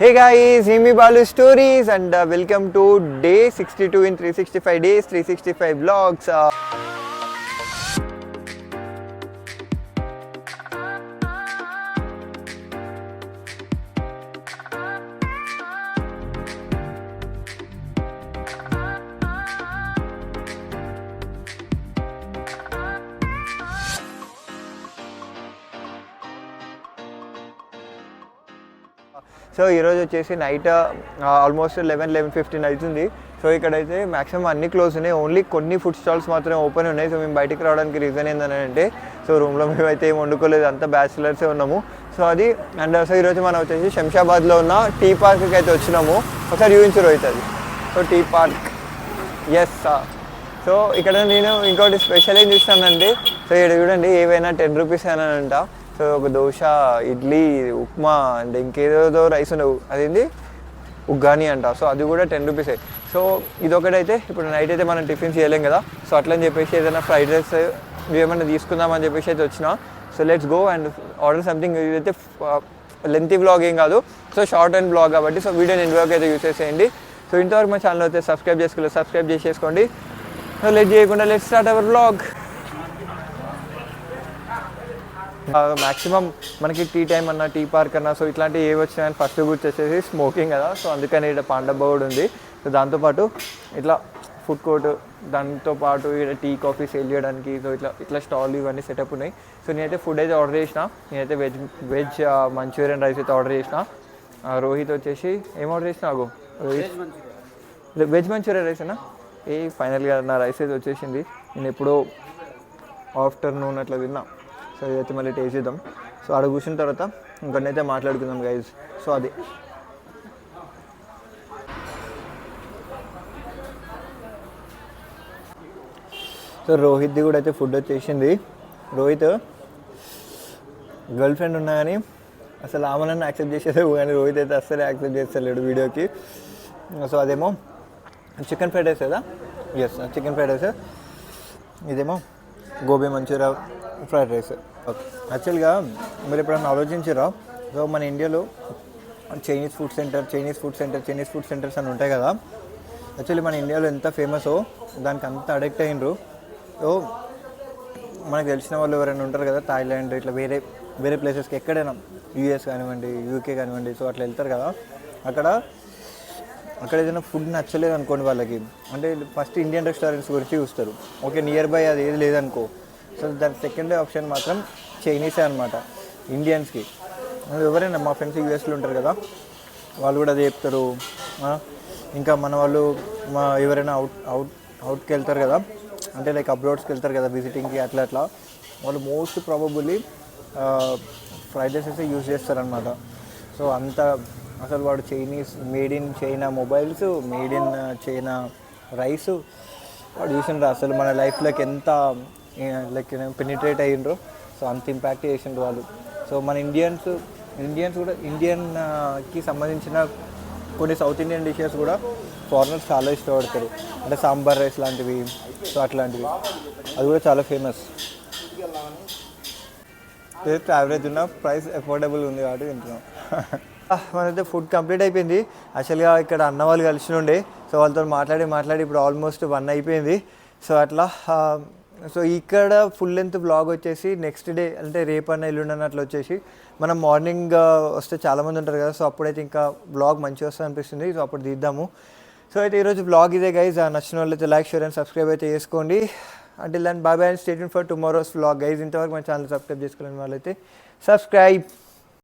Hey guys, Himi Balu Stories and welcome to day 62 in 365 days, 365 vlogs. So ఈరోజు వచ్చేసి night almost 11:15 అవుతుంది. So ఇక్కడైతే maximum అన్ని close ఉన్నాయి, ఓన్లీ కొన్ని ఫుడ్ స్టాల్స్ మాత్రమే ఓపెన్ ఉన్నాయి. సో మేము బయటికి రావడానికి రీజన్ ఏంటంటే సో రూమ్లో మేమైతే ఏం వండుకోలేదు, అంతా బ్యాచిలర్సే ఉన్నాము. సో అది అండ్ సో ఈరోజు మనం వచ్చేసి శంషాబాద్లో ఉన్న టీ పార్క్కి అయితే వచ్చినాము. ఒకసారి చూపించరు అవుతుంది. So T park S. So ఇక్కడ నేను ఇంకోటి స్పెషల్ ఏం చూస్తానండి. సో ఇక్కడ చూడండి, ఏవైనా 10 రూపీస్ అని అంట. సో ఒక దోశ, ఇడ్లీ, ఉప్మా అండ్ ఇంకేదో రైస్ ఉండవు, అదేంటి ఉగ్గాని అంట. సో అది కూడా 10 రూపీసే. సో ఇదొకటైతే ఇప్పుడు నైట్ అయితే మనం టిఫిన్ చేయలేం కదా. సో అట్లని చెప్పేసి ఏదైనా ఫ్రైడ్ రైస్ ఏమైనా తీసుకుందామని చెప్పేసి అయితే వచ్చిన. So let's go and order something. ఇదైతే లెంతీ వ్లాగ్ ఏం కాదు, సో షార్ట్ అండ్ బ్లాగ్ కాబట్టి సో వీడియోని ఎండ్ వరకు అయితే యూస్ చేసేయండి. సో ఇంతవరకు మా ఛానల్ అయితే సబ్స్క్రైబ్ చేసేసుకోండి. సో లేట్ చేయకుండా let's start our vlog. Maximum మనకి టీ టైం అన్నా, టీ పార్క్ అన్నా, సో ఇట్లాంటివి ఏవి వచ్చినాయని ఫస్ట్ గుర్తొచ్చేసి స్మోకింగ్ కదా. సో అందుకని ఇక్కడ పాండబ్బ కూడా ఉంది. సో దాంతోపాటు ఇట్లా ఫుడ్ కోర్ట్, దాంతోపాటు ఇక్కడ టీ కాఫీ సేల్ చేయడానికి సో ఇట్లా స్టాల్ ఇవన్నీ సెటప్ ఉన్నాయి. సో నేనైతే ఫుడ్ అయితే ఆర్డర్ చేసిన. నేనైతే వెజ్ మంచూరియన్ రైస్ అయితే ఆర్డర్ చేసిన. రోహిత్ వచ్చేసి ఏం ఆర్డర్ చేసిన? వెజ్ మంచూరియన్ రైస్ అన్నా. ఫైనల్గా నా రైస్ అయితే వచ్చేసింది. నేను ఎప్పుడో ఆఫ్టర్నూన్ అట్లా తిన్నా. సో ఇదైతే మళ్ళీ టేస్ట్ చేద్దాం. సో ఆడ కూర్చున్న తర్వాత ఇంకొన్నైతే మాట్లాడుకుందాం గైజ్. సో అది సో రోహిత్ది కూడా అయితే ఫుడ్ వచ్చేసింది. రోహిత్ గర్ల్ ఫ్రెండ్ ఉన్నా కానీ అసలు ఆమెనన్నా యాక్సెప్ట్ చేసేదేమో, కానీ రోహిత్ అయితే అస్సలే యాక్సెప్ట్ చేస్తలేడు వీడియోకి. సో అదేమో చికెన్ ఫ్రైడ్ రైస్ కదా. Yes, chicken fried rice. ఇదేమో gobi Manchurian fried rice. Okay, యాక్చువల్గా మీరు ఎప్పుడైనా ఆలోచించారా? సో మన ఇండియాలో చైనీస్ ఫుడ్ సెంటర్స్ అని ఉంటాయి కదా. యాక్చువల్లీ మన ఇండియాలో ఎంత ఫేమసో దానికి అంత అడిక్ట్ అయినరు. సో మనకు తెలిసిన వాళ్ళు ఎవరైనా ఉంటారు కదా, థాయిలాండ్ ఇట్లా వేరే ప్లేసెస్కి ఎక్కడైనా, యూఎస్ కానివ్వండి, యూకే కానివ్వండి, సో అట్లా వెళ్తారు కదా. అక్కడ ఏదైనా ఫుడ్ నచ్చలేదు అనుకోండి వాళ్ళకి, అంటే ఫస్ట్ ఇండియన్ రెస్టారెంట్స్ గురించి చూస్తారు. ఓకే, నియర్ బై అది ఏది లేదనుకో, సో దాని సెకండ్ ఆప్షన్ మాత్రం చైనీసే అనమాట ఇండియన్స్కి. ఎవరైనా మా ఫ్రెండ్స్ యూఎస్లో ఉంటారు కదా, వాళ్ళు కూడా అదే చెప్తారు. ఇంకా మన వాళ్ళు ఎవరైనా అవుట్కి వెళ్తారు కదా, అంటే లైక్ అబ్రాడ్స్కి వెళ్తారు కదా విజిటింగ్కి, అట్లా వాళ్ళు most probably fried rises use చేస్తారనమాట. సో అంత అసలు వాడు Chinese, made in China mobiles, made in China rice వాడు చూసిండ్రు. అసలు మన లైఫ్లోకి ఎంత లైక్ పెనిట్రేట్ అయ్యిండ్రు. సో అంత ఇంపాక్ట్ చేసిండ్రు వాళ్ళు. సో మన ఇండియన్స్ కూడా ఇండియన్కి సంబంధించిన కొన్ని సౌత్ ఇండియన్ డిషెస్ కూడా ఫారినర్స్ చాలా ఇష్టపడతారు, అంటే సాంబార్ రైస్ లాంటివి, సో అట్లాంటివి. అది కూడా చాలా ఫేమస్. టేస్ట్ యావరేజ్ ఉన్న, ప్రైస్ అఫోర్డబుల్ ఉంది కాబట్టి తింటున్నాం. మనైతే ఫుడ్ కంప్లీట్ అయిపోయింది. యాక్చువల్గా ఇక్కడ అన్న వాళ్ళు కలిసి ఉండే, సో వాళ్ళతో మాట్లాడి ఇప్పుడు ఆల్మోస్ట్ 1 అయిపోయింది. సో అట్లా సో ఇక్కడ ఫుల్ లెంత్ బ్లాగ్ వచ్చేసి నెక్స్ట్ డే, అంటే రేపన్న ఎల్లుండన్న అట్లా వచ్చేసి మనం మార్నింగ్ వస్తే చాలామంది ఉంటారు కదా. సో అప్పుడైతే ఇంకా బ్లాగ్ మంచిగా వస్తుంది అనిపిస్తుంది. సో అప్పుడు తీద్దాము. సో అయితే ఈరోజు బ్లాగ్ ఇదే గైజ్. నచ్చిన వాళ్ళు అయితే లైక్, షేర్ అండ్ సబ్స్క్రైబ్ అయితే చేసుకోండి. Until then bye bye and stay tuned for tomorrow's vlog guys. ఇంతవరకు మన ఛానల్ సబ్స్క్రైబ్ చేసుకోలేని వాళ్ళైతే సబ్స్క్రైబ్.